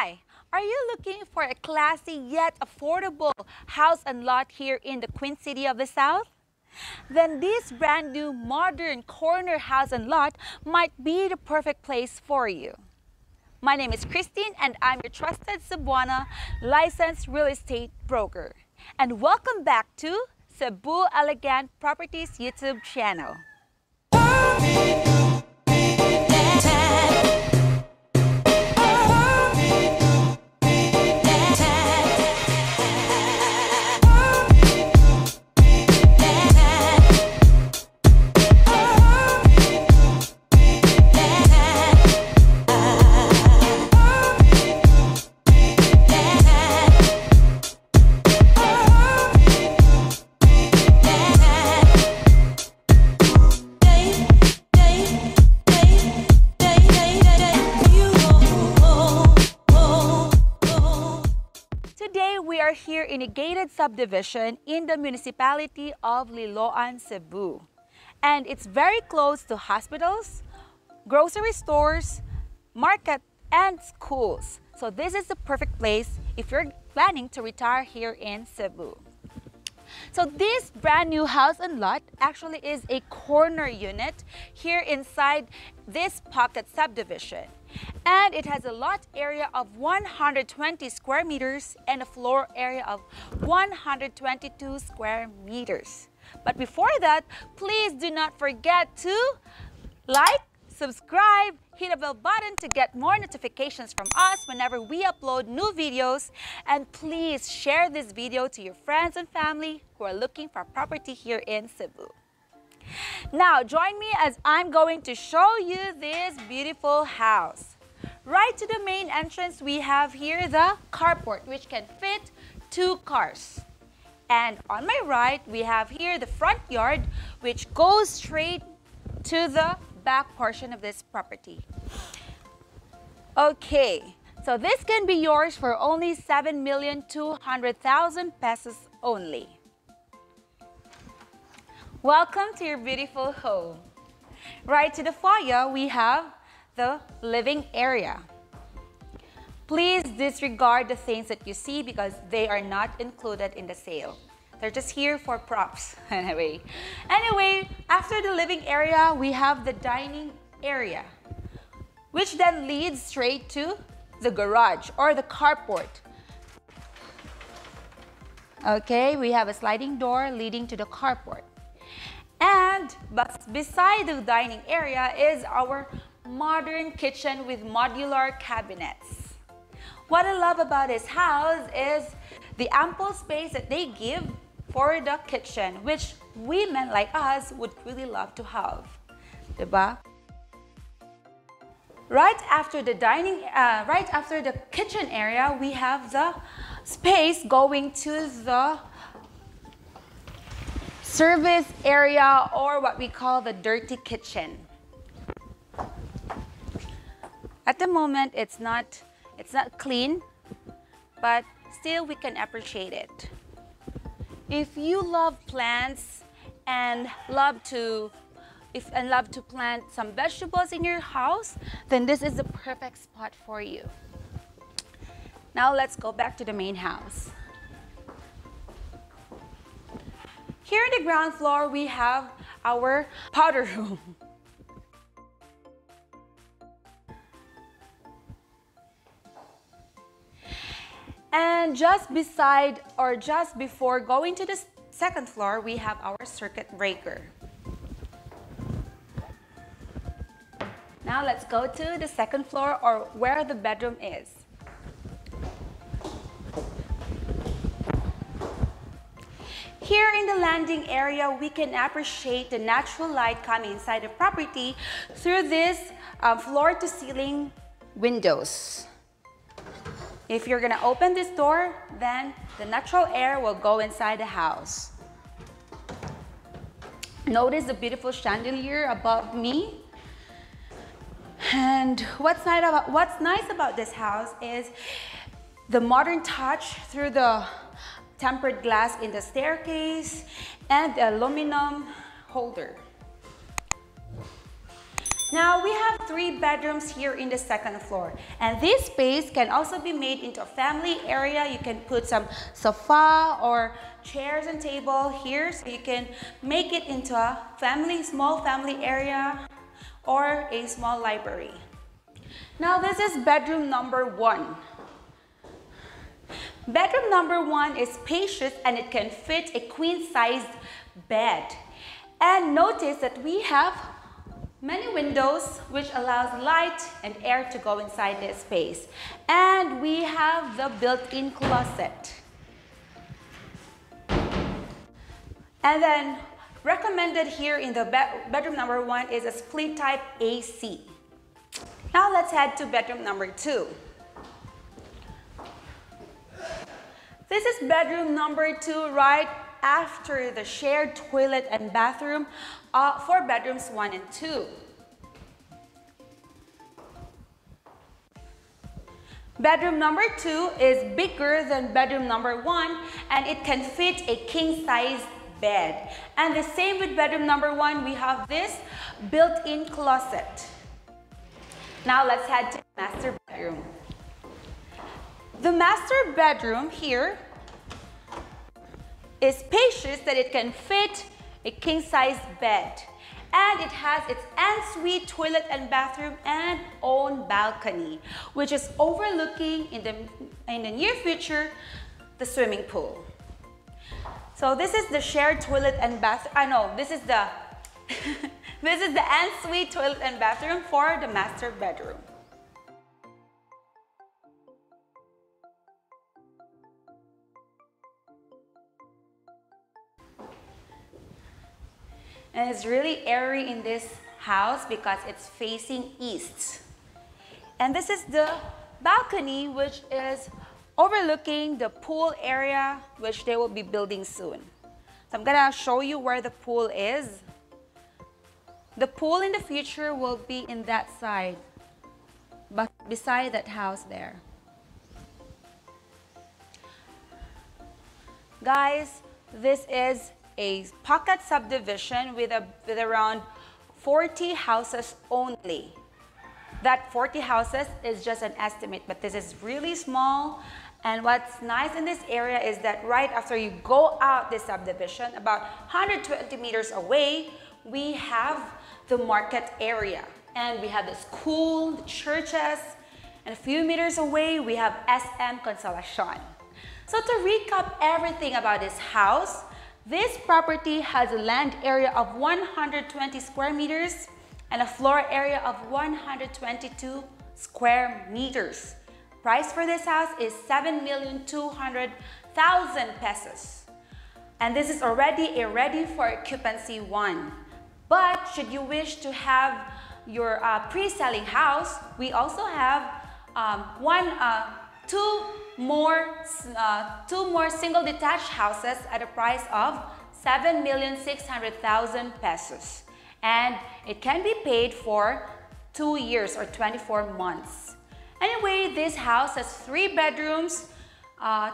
Hi! Are you looking for a classy yet affordable house and lot here in the Queen City of the South? Then this brand new modern corner house and lot might be the perfect place for you. My name is Christine and I'm your trusted Cebuana licensed real estate broker. And welcome back to Cebu Elegant Properties YouTube channel. Today, we are here in a gated subdivision in the municipality of Liloan, Cebu. And it's very close to hospitals, grocery stores, market, and schools. So this is the perfect place if you're planning to retire here in Cebu. So this brand new house and lot actually is a corner unit here inside this pocket subdivision. And it has a lot area of 120 square meters and a floor area of 122 square meters. But before that, please do not forget to like, subscribe, hit the bell button to get more notifications from us whenever we upload new videos. And please share this video to your friends and family who are looking for property here in Cebu. Now, join me as I'm going to show you this beautiful house. Right to the main entrance, we have here the carport, which can fit 2 cars. And on my right, we have here the front yard, which goes straight to the back portion of this property. Okay, so this can be yours for only 7,200,000 pesos only. Welcome to your beautiful home. Right to the foyer, we have the living area. Please disregard the things that you see because they are not included in the sale. They're just here for props. Anyway, after the living area, we have the dining area, which then leads straight to the garage or the carport. Okay, we have a sliding door leading to the carport. And beside the dining area is our modern kitchen with modular cabinets. What I love about this house is the ample space that they give for the kitchen, which women like us would really love to have, diba? Right after the kitchen area, we have the space going to the service area, or what we call the dirty kitchen. At the moment, it's not clean, but still we can appreciate it. If you love plants and love to plant some vegetables in your house, then this is the perfect spot for you. Now let's go back to the main house. Here in the ground floor, we have our powder room. And just beside or just before going to the second floor, we have our circuit breaker. Now let's go to the second floor, or where the bedroom is. Here in the landing area, we can appreciate the natural light coming inside the property through this floor-to-ceiling windows. If you're gonna open this door, then the natural air will go inside the house. Notice the beautiful chandelier above me. And what's nice about this house is the modern touch through the tempered glass in the staircase and the aluminum holder. Now we have 3 bedrooms here in the second floor, and this space can also be made into a family area. You can put some sofa or chairs and table here, so you can make it into a small family area or a small library. Now this is bedroom number 1. Bedroom number 1 is spacious and it can fit a queen-sized bed. And notice that we have many windows which allows light and air to go inside this space. And we have the built-in closet. And then recommended here in the bedroom number 1 is a split type AC. Now let's head to bedroom number 2. This is bedroom number 2 right after the shared toilet and bathroom for bedrooms 1 and 2. Bedroom number 2 is bigger than bedroom number 1 and it can fit a king-size bed. And the same with bedroom number 1, we have this built-in closet. Now let's head to the master bedroom. The master bedroom here is spacious that it can fit a king-size bed. And it has its ensuite toilet and bathroom and own balcony, which is overlooking in the near future the swimming pool. So this is the shared toilet and bathroom. This is the this is the ensuite toilet and bathroom for the master bedroom. And it's really airy in this house because it's facing east. And this is the balcony, which is overlooking the pool area, which they will be building soon. So I'm gonna show you where the pool is. The pool in the future will be in that side, but beside that house there. Guys, this is a pocket subdivision with around 40 houses only. That 40 houses is just an estimate, but this is really small. And what's nice in this area is that right after you go out this subdivision, about 120 meters away, we have the market area. And we have the school, the churches, and a few meters away, we have SM Consolacion. So to recap everything about this house, this property has a land area of 120 square meters and a floor area of 122 square meters. Price for this house is 7,200,000 pesos. And this is already a ready for occupancy one. But should you wish to have your pre-selling house, we also have two more single detached houses at a price of 7,600,000 pesos. And it can be paid for 2 years or 24 months. Anyway, this house has 3 bedrooms,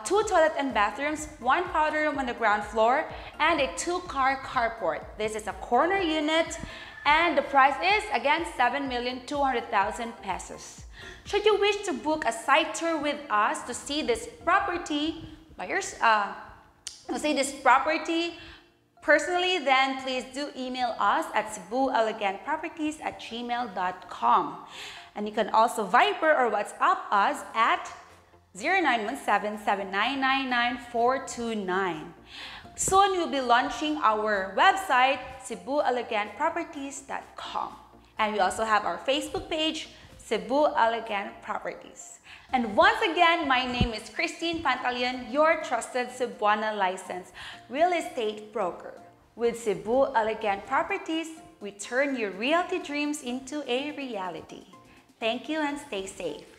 2 toilet and bathrooms, 1 powder room on the ground floor, and a 2-car carport. This is a corner unit, and the price is, again, 7,200,000 pesos. Should you wish to book a site tour with us to see this property personally, then please do email us at cebuelegantproperties@gmail.com. And you can also Viber or WhatsApp us at 0917-7999-429. Soon we'll be launching our website, cebuelegantproperties.com. And we also have our Facebook page, Cebu Elegant Properties. And once again, my name is Christine Pantaleon, your trusted Cebuana licensed real estate broker. With Cebu Elegant Properties, we turn your realty dreams into a reality. Thank you and stay safe.